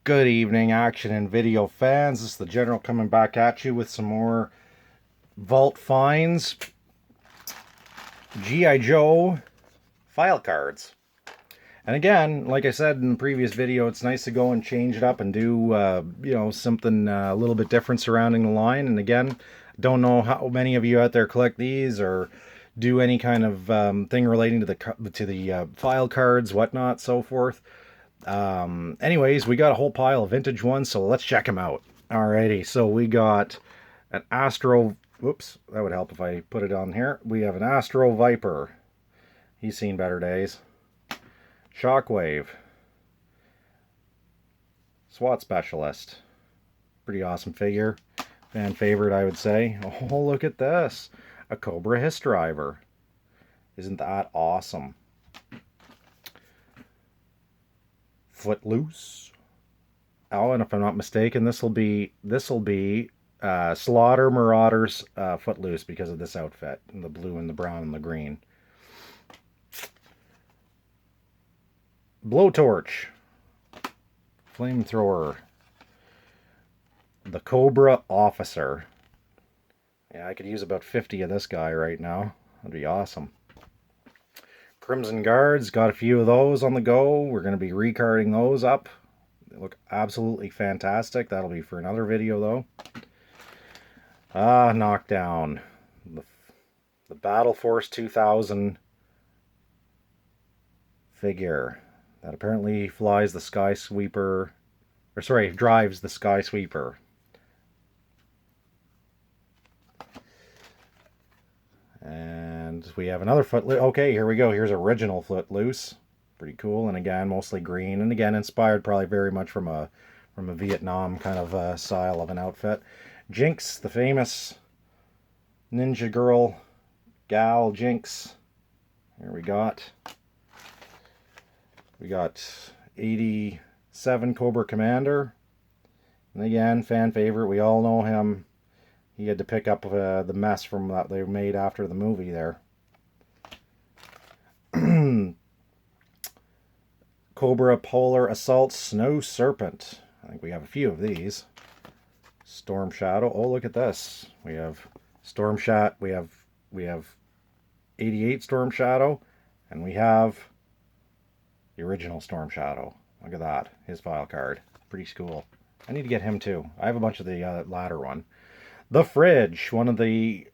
Good evening, action and video fans. This is the General coming back at you with some more vault finds. G.I. Joe file cards. And again, like I said in the previous video, it's nice to go and change it up and do, something a little bit different surrounding the line. And again, don't know how many of you out there collect these or do any kind of thing relating to the file cards, whatnot, so forth. Anyways, we got a whole pile of vintage ones, so let's check them out. Alrighty, so we got an Astro. Whoops, that would help if I put it on here. We have an Astro Viper. He's seen better days. Shockwave. SWAT Specialist. Pretty awesome figure. Fan favorite, I would say. Oh, look at this. A Cobra Hiss Driver. Isn't that awesome? Footloose. Oh, and if I'm not mistaken, this will be Slaughter Marauders Footloose because of this outfit, and the blue and the brown and the green. Blowtorch, Flamethrower, the Cobra Officer. Yeah, I could use about 50 of this guy right now. That'd be awesome. Crimson Guards, got a few of those on the go. We're going to be recarding those up. They look absolutely fantastic. That'll be for another video, though. Knockdown. The Battle Force 2000 figure that apparently flies the Sky Sweeper, or sorry, drives the Sky Sweeper. And we have another Footloose. Okay, here we go. Here's original Footloose. Pretty cool. And again, mostly green. And again, inspired probably very much from a Vietnam kind of style of an outfit. Jinx, the famous ninja girl, gal Jinx. Here we got 87 Cobra Commander. And again, fan favorite. We all know him. He had to pick up the mess from that they made after the movie there. Cobra Polar Assault Snow Serpent. I think we have a few of these. Storm Shadow. Oh, look at this. We have Storm Shadow. We have 88 Storm Shadow, and we have the original Storm Shadow. Look at that. His file card. Pretty cool. I need to get him too. I have a bunch of the latter one. The Fridge, one of the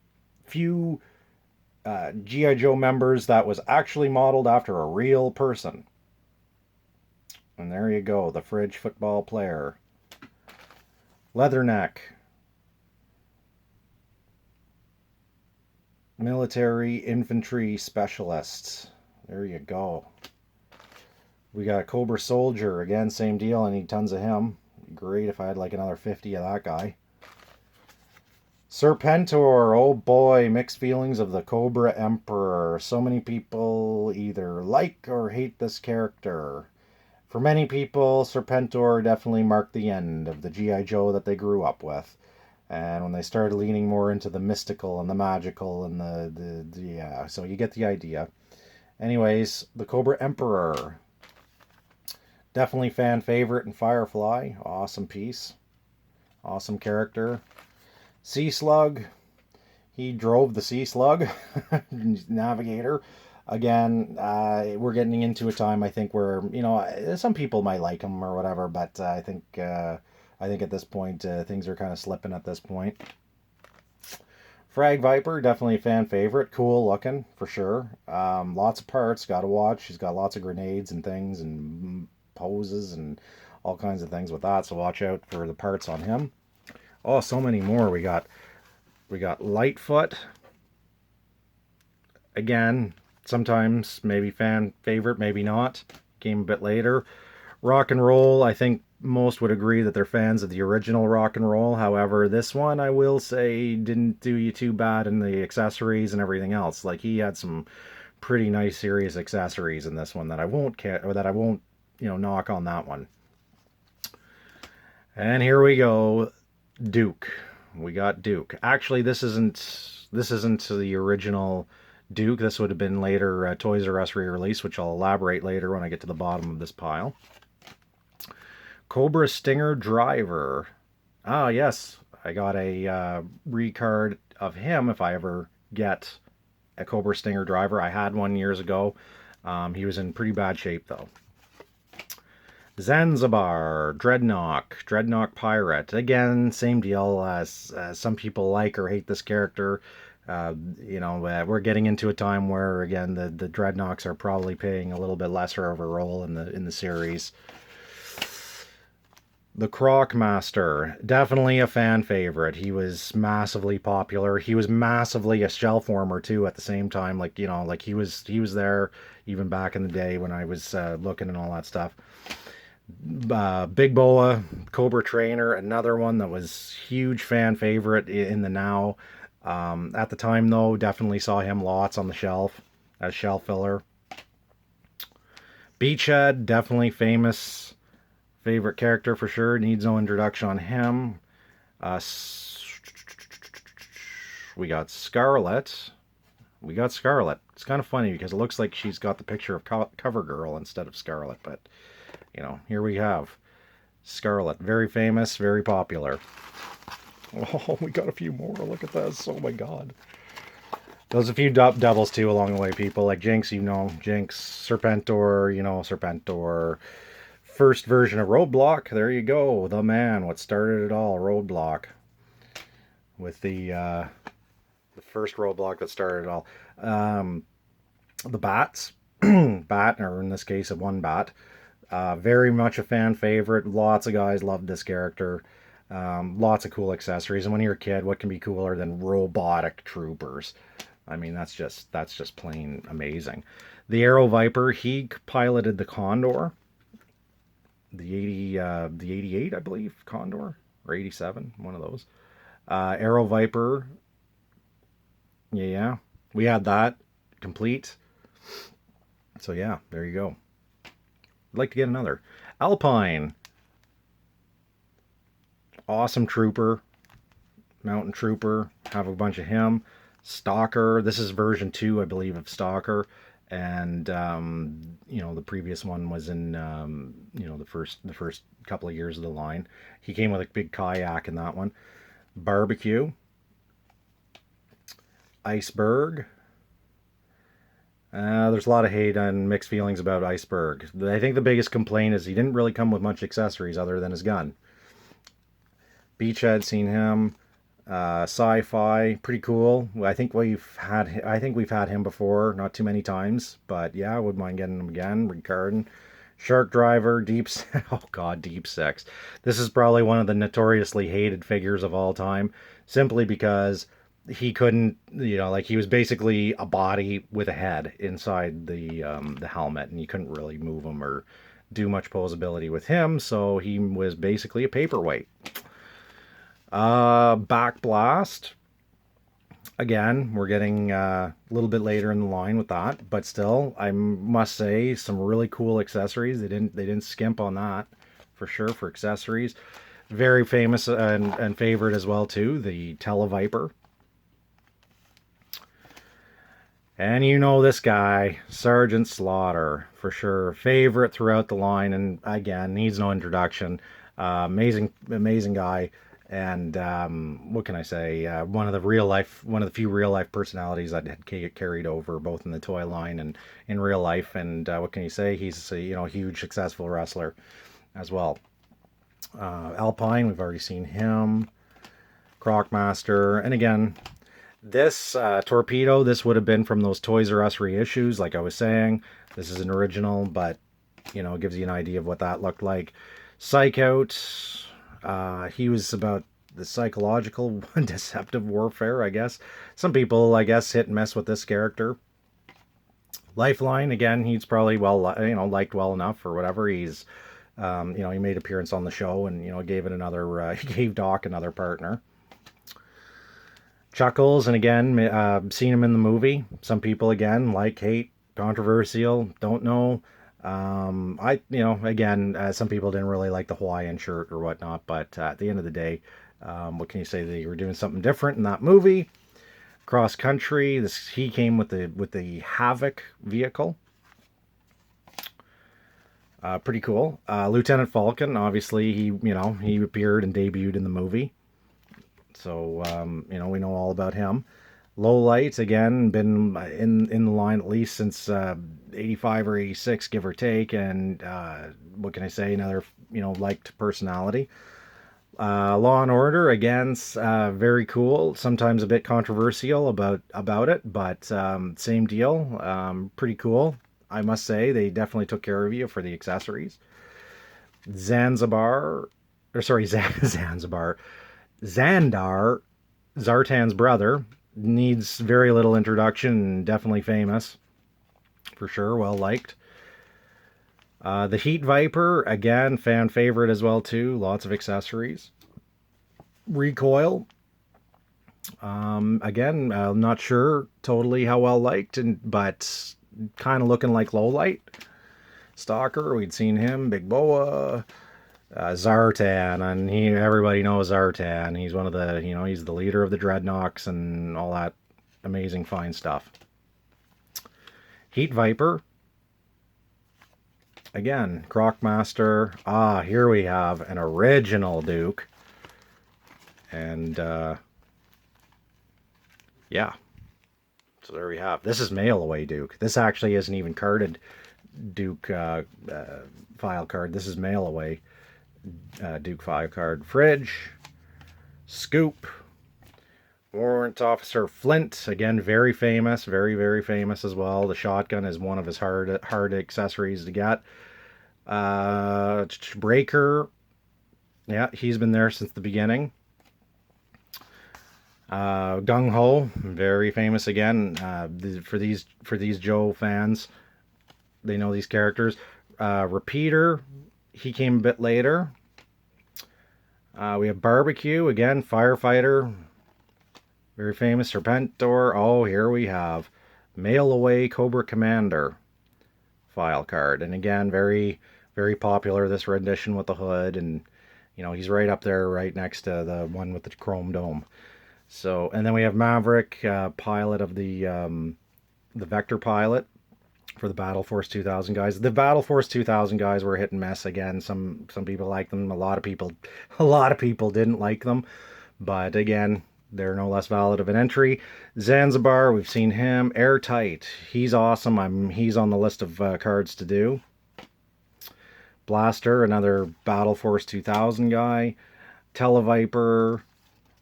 few G.I. Joe members that was actually modeled after a real person. And there you go, the Fridge football player. Leatherneck. Military Infantry Specialists. There you go. We got a Cobra Soldier. Again, same deal. I need tons of him. Great if I had like another 50 of that guy. Serpentor, oh boy, mixed feelings of the Cobra Emperor. So many people either like or hate this character. For many people, Serpentor definitely marked the end of the G.I. Joe that they grew up with. And when they started leaning more into the mystical and the magical and yeah, so you get the idea. Anyways, the Cobra Emperor. Definitely fan favorite in Firefly. Awesome piece. Awesome character. Sea Slug, he drove the Sea Slug, Navigator. Again, we're getting into a time, I think, where, some people might like him or whatever, but I think at this point, things are kind of slipping at this point. Frag Viper, definitely a fan favorite. Cool looking, for sure. Lots of parts, gotta watch. He's got lots of grenades and things and poses and all kinds of things with that, so watch out for the parts on him. Oh, so many more. We got Lightfoot. Again, sometimes maybe fan favorite, maybe not. Came a bit later. Rock and Roll, I think most would agree that they're fans of the original Rock and Roll. However, this one, I will say, didn't do you too bad in the accessories and everything else. Like, he had some pretty nice, serious accessories in this one that I won't knock on that one. And here we go. Duke. We got Duke. Actually, this isn't the original Duke. This would have been later Toys R Us re-release, which I'll elaborate later when I get to the bottom of this pile. Cobra Stinger Driver. Ah, yes. I got a recard of him if I ever get a Cobra Stinger Driver. I had one years ago. He was in pretty bad shape, though. Zanzibar, Dreadnought Pirate. Again, same deal. Some people like or hate this character. We're getting into a time where, again, the Dreadnoughts are probably playing a little bit lesser of a role in the series. The Croc Master, definitely a fan favorite. He was massively popular. He was massively a shell former too at the same time. Like he was there even back in the day when I was looking and all that stuff. Big Boa, Cobra Trainer, another one that was huge fan favorite in the now. At the time though, definitely saw him lots on the shelf as shell filler. Beachhead, definitely famous. Favorite character for sure. Needs no introduction on him. We got Scarlet. It's kind of funny because it looks like she's got the picture of CoverGirl instead of Scarlet. But, here we have Scarlet. Very famous, very popular. Oh, we got a few more. Look at this. Oh, my God. There's a few doubles, too, along the way, people. Like Jinx, Jinx. Serpentor, Serpentor. First version of Roadblock. There you go. The man. What started it all. Roadblock. With the first Roadblock that started it all. The Bats. Bat, or in this case, one Bat. Very much a fan favorite. Lots of guys loved this character. Lots of cool accessories. And when you're a kid, what can be cooler than robotic troopers? I mean, that's just plain amazing. The Arrow Viper, he piloted the Condor. The 88, I believe, Condor, or 87, one of those. Arrow Viper, yeah, we had that complete. So yeah, there you go. I'd like to get another. Alpine, awesome trooper, mountain trooper, have a bunch of him. Stalker, this is version 2, I believe, of Stalker. And the previous one was in the first couple of years of the line. He came with a big kayak in that one. Barbecue, Iceberg. There's a lot of hate and mixed feelings about Iceberg. I think the biggest complaint is he didn't really come with much accessories other than his gun. Beachhead, seen him. Sci-fi, pretty cool. I think we've had him before, not too many times, but yeah, I wouldn't mind getting him again. Regarding Shark Driver, oh god, Deep Six. This is probably one of the notoriously hated figures of all time, simply because he couldn't, he was basically a body with a head inside the helmet, and you couldn't really move him or do much posability with him, so he was basically a paperweight. Back Blast. Again, we're getting a little bit later in the line with that, but still, I must say, some really cool accessories. They didn't skimp on that, for sure, for accessories. Very famous and favorite as well, too, the Televiper. And this guy, Sergeant Slaughter, for sure. Favorite throughout the line, and again, needs no introduction. Amazing guy. And what can I say? One of the few real life personalities that had carried over both in the toy line and in real life. And what can you say? He's a huge successful wrestler as well. Alpine, we've already seen him. Crocmaster, and again, this Torpedo. This would have been from those Toys R Us reissues, like I was saying. This is an original, but it gives you an idea of what that looked like. Psych Out. He was about the psychological deceptive warfare, I guess. Some people, I guess, hit and miss with this character. Lifeline, again, he's probably liked well enough or whatever. He's, he made appearance on the show and, gave gave Doc another partner. Chuckles, and again, seen him in the movie. Some people, again, like, hate, controversial, don't know. Again, some people didn't really like the Hawaiian shirt or whatnot, but at the end of the day, what can you say? They were doing something different in that movie. Cross Country, he came with the Havoc vehicle. Pretty cool. Lieutenant Falcon, obviously, he appeared and debuted in the movie. So, we know all about him. Low Light, again, been in the line at least since 85 or 86, give or take. And what can I say? Another, liked personality. Law and Order, again, very cool. Sometimes a bit controversial about it, but same deal. Pretty cool. I must say, they definitely took care of you for the accessories. Zanzibar, or sorry, Zanzibar. Xandar, Zartan's brother, needs very little introduction. Definitely famous, for sure. Well liked. The Heat Viper, again, fan favorite as well too. Lots of accessories. Recoil, again, I'm not sure totally how well liked, but kind of looking like low light. Stalker, we'd seen him. Big Boa. Zartan, and everybody knows Zartan. He's one of the, he's the leader of the Dreadnoks and all that amazing fine stuff. Heat Viper. Again, Crocmaster. Here we have an original Duke. And, yeah. So there we have. This is mail away Duke. This actually isn't even carded Duke file card. This is mail away. Duke 5 card. Fridge. Scoop. Warrant Officer Flint, again, very famous, very, very famous as well. The shotgun is one of his hard accessories to get. Breaker, yeah, he's been there since the beginning. Gung Ho, very famous again. For these Joe fans, they know these characters. Repeater, he came a bit later. We have Barbecue, again, firefighter. Very famous. Serpentor. Oh, here we have Mail Away Cobra Commander file card. And again, very, very popular, this rendition with the hood. And, he's right up there, right next to the one with the chrome dome. So, and then we have Maverick, pilot of the Vector pilot for the Battle Force 2000 guys. The Battle Force 2000 guys were hit and miss again. Some people like them. A lot of people didn't like them. But again, they're no less valid of an entry. Zanzibar, we've seen him. Airtight, he's awesome. He's on the list of cards to do. Blaster, another Battle Force 2000 guy. Televiper,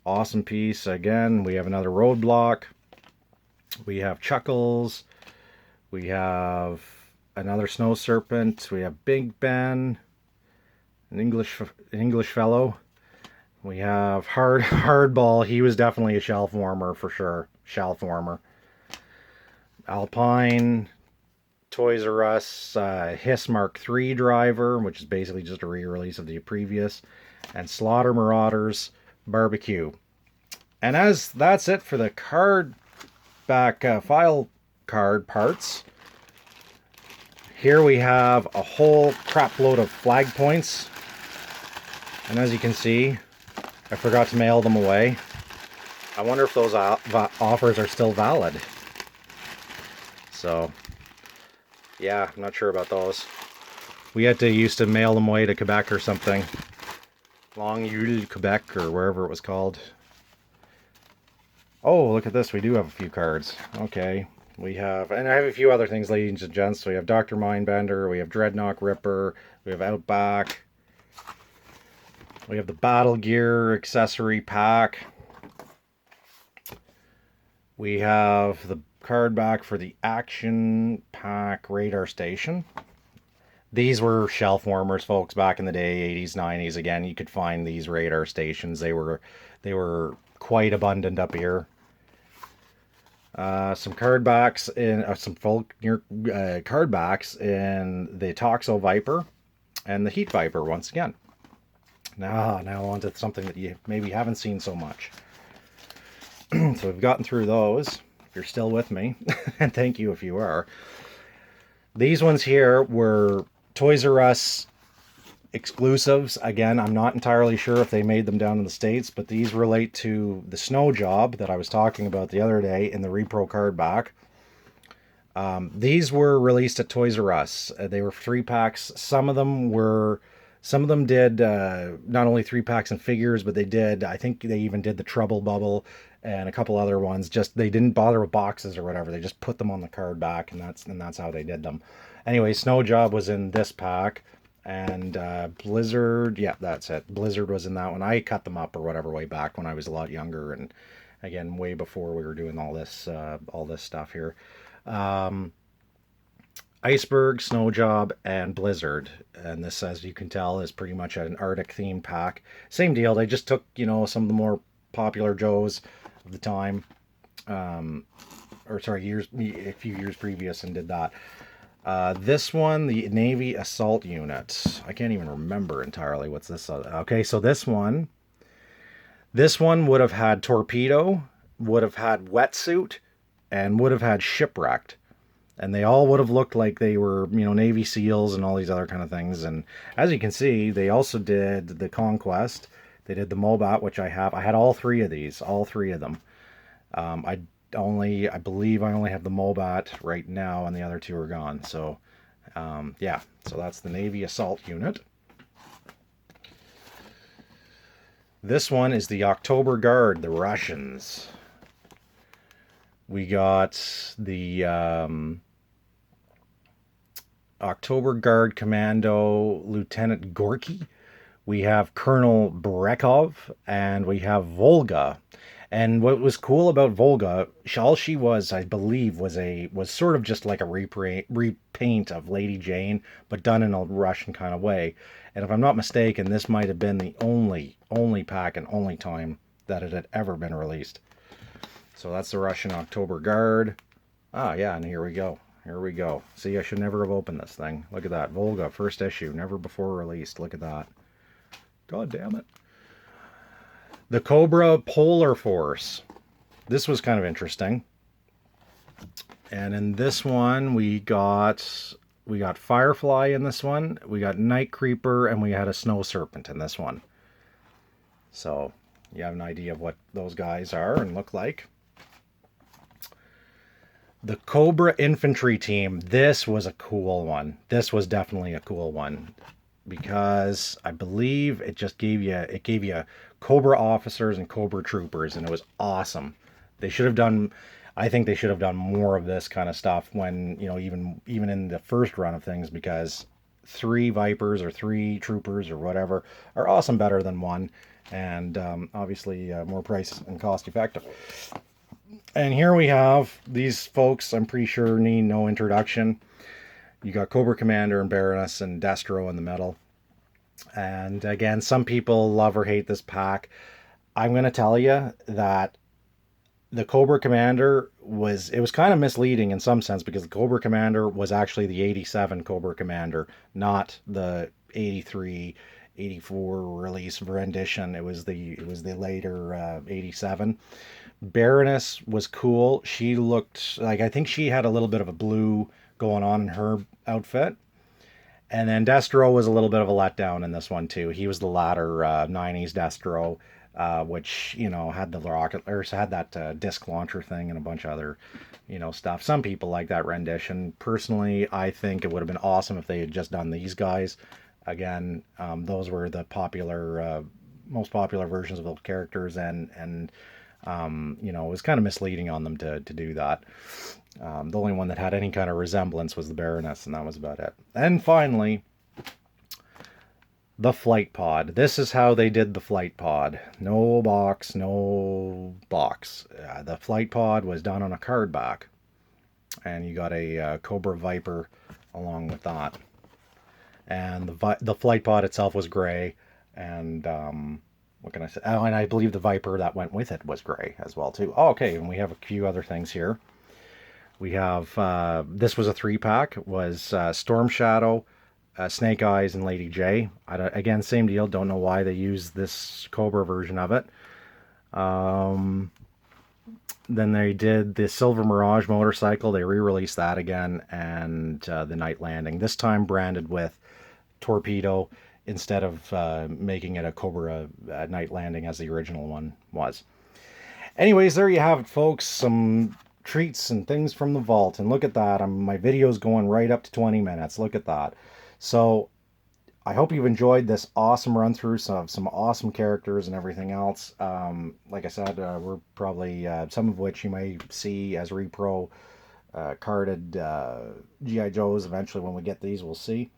awesome piece. Again, we have another Roadblock. We have Chuckles. We have another Snow Serpent. We have Big Ben, an English fellow. We have Hardball. He was definitely a shelf warmer for sure. Shelf warmer. Alpine, Toys R Us, Hiss Mark III driver, which is basically just a re-release of the previous, and Slaughter Marauders Barbecue. And that's it for the card back file card parts. Here we have a whole crap load of flag points, and as you can see, I forgot to mail them away. I wonder if those offers are still valid. So, yeah, I'm not sure about those. We used to mail them away to Quebec or something. Longueuil, Quebec, or wherever it was called. Oh, look at this. We do have a few cards. Okay. We have, and I have a few other things, ladies and gents. So we have Dr. Mindbender, we have Dreadnought Ripper, we have Outback. We have the Battle Gear accessory pack. We have the card back for the Action Pack Radar Station. These were shelf warmers, folks, back in the day, 80s, 90s. Again, you could find these radar stations. They were quite abundant up here. Some card backs in some card backs in the Toxo Viper and the Heat Viper once again. Now on to something that you maybe haven't seen so much. So we've gotten through those. If you're still with me, and thank you if you are. These ones here were Toys R Us exclusives. Again, I'm not entirely sure if they made them down in the States, but these relate to the Snow Job that I was talking about the other day in the Repro card back. These were released at Toys R Us. They were 3 packs. Some of them did not only 3 packs and figures, but they did, I think they even did the Trouble Bubble and a couple other ones. Just they didn't bother with boxes or whatever. They just put them on the card back, and that's how they did them. Anyway, Snow Job was in this pack, and Blizzard, yeah, that's it. Blizzard was in that one. I cut them up or whatever way back when I was a lot younger, and again, way before we were doing all this stuff here. Um, Iceberg, Snow Job, and Blizzard. And this, as you can tell, is pretty much an Arctic themed pack. Same deal. They just took, some of the more popular Joes of the time, um, or sorry, a few years previous, and did that. This one, the Navy Assault Unit. I can't even remember entirely what's this. Okay, so this one would have had Torpedo, would have had Wetsuit, and would have had Shipwrecked, and they all would have looked like they were, Navy SEALs and all these other kind of things. And as you can see, they also did the Conquest. They did the Mobat, which I have. I had all three of these, all three of them. I believe I only have the Mobat right now, and the other two are gone. So, yeah. So that's the Navy Assault Unit. This one is the October Guard, the Russians. We got the October Guard Commando Lieutenant Gorky. We have Colonel Brekov, and we have Volga. And what was cool about Volga, all she was, I believe, was sort of just like a repaint of Lady Jane, but done in a Russian kind of way. And if I'm not mistaken, this might have been the only pack and only time that it had ever been released. So that's the Russian October Guard. Ah, yeah, and here we go. Here we go. See, I should never have opened this thing. Look at that. Volga, first issue, never before released. Look at that. God damn it. The Cobra Polar Force. This was kind of interesting. And in this one, we got Firefly in this one. We got Night Creeper, and we had a Snow Serpent in this one. So you have an idea of what those guys are and look like. The Cobra Infantry Team. This was a cool one. This was definitely a cool one, because I believe it gave you Cobra officers and Cobra troopers, and it was awesome. I think they should have done more of this kind of stuff when, even in the first run of things, because 3 Vipers or 3 troopers or whatever are awesome better than one, and obviously more price and cost effective. And here we have these folks. I'm pretty sure need no introduction. You got Cobra Commander and Baroness and Destro in the middle. And again, some people love or hate this pack. I'm going to tell you that the Cobra Commander was kind of misleading in some sense, because the Cobra Commander was actually the 87 Cobra Commander, not the 83, 84 release rendition. It was the later 87. Baroness was cool. She looked like, I think she had a little bit of a blue going on in her outfit. And then Destro was a little bit of a letdown in this one too. He was the latter 90s Destro, which, had the rocket, or had that disc launcher thing and a bunch of other, stuff. Some people like that rendition. Personally, I think it would have been awesome if they had just done these guys. Again, those were the most popular versions of those characters, and it was kind of misleading on them to do that. The only one that had any kind of resemblance was the Baroness, and that was about it. And finally, the Flight Pod. This is how they did the Flight Pod. No box, no box. The Flight Pod was done on a card back, and you got a Cobra Viper along with that. And the Flight Pod itself was gray, and what can I say? Oh, and I believe the Viper that went with it was gray as well too. Oh, okay, and we have a few other things here. We have, this was a 3-pack, was Storm Shadow, Snake Eyes, and Lady J. Again, same deal, don't know why they used this Cobra version of it. Then they did the Silver Mirage motorcycle, they re-released that again, and the Night Landing, this time branded with Torpedo instead of making it a Cobra Night Landing as the original one was. Anyways, there you have it, folks. Some treats and things from the vault. And look at that. My video's going right up to 20 minutes. Look at that. So I hope you've enjoyed this awesome run through some awesome characters and everything else. Like I said, we're probably some of which you may see as repro carded GI Joes eventually. When we get these, we'll see.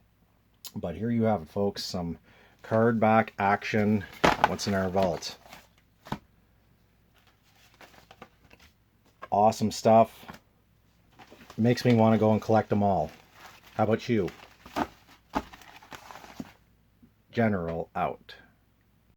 But here you have it, folks. Some card back action. What's in our vault? Awesome stuff. Makes me want to go and collect them all. How about you? General out.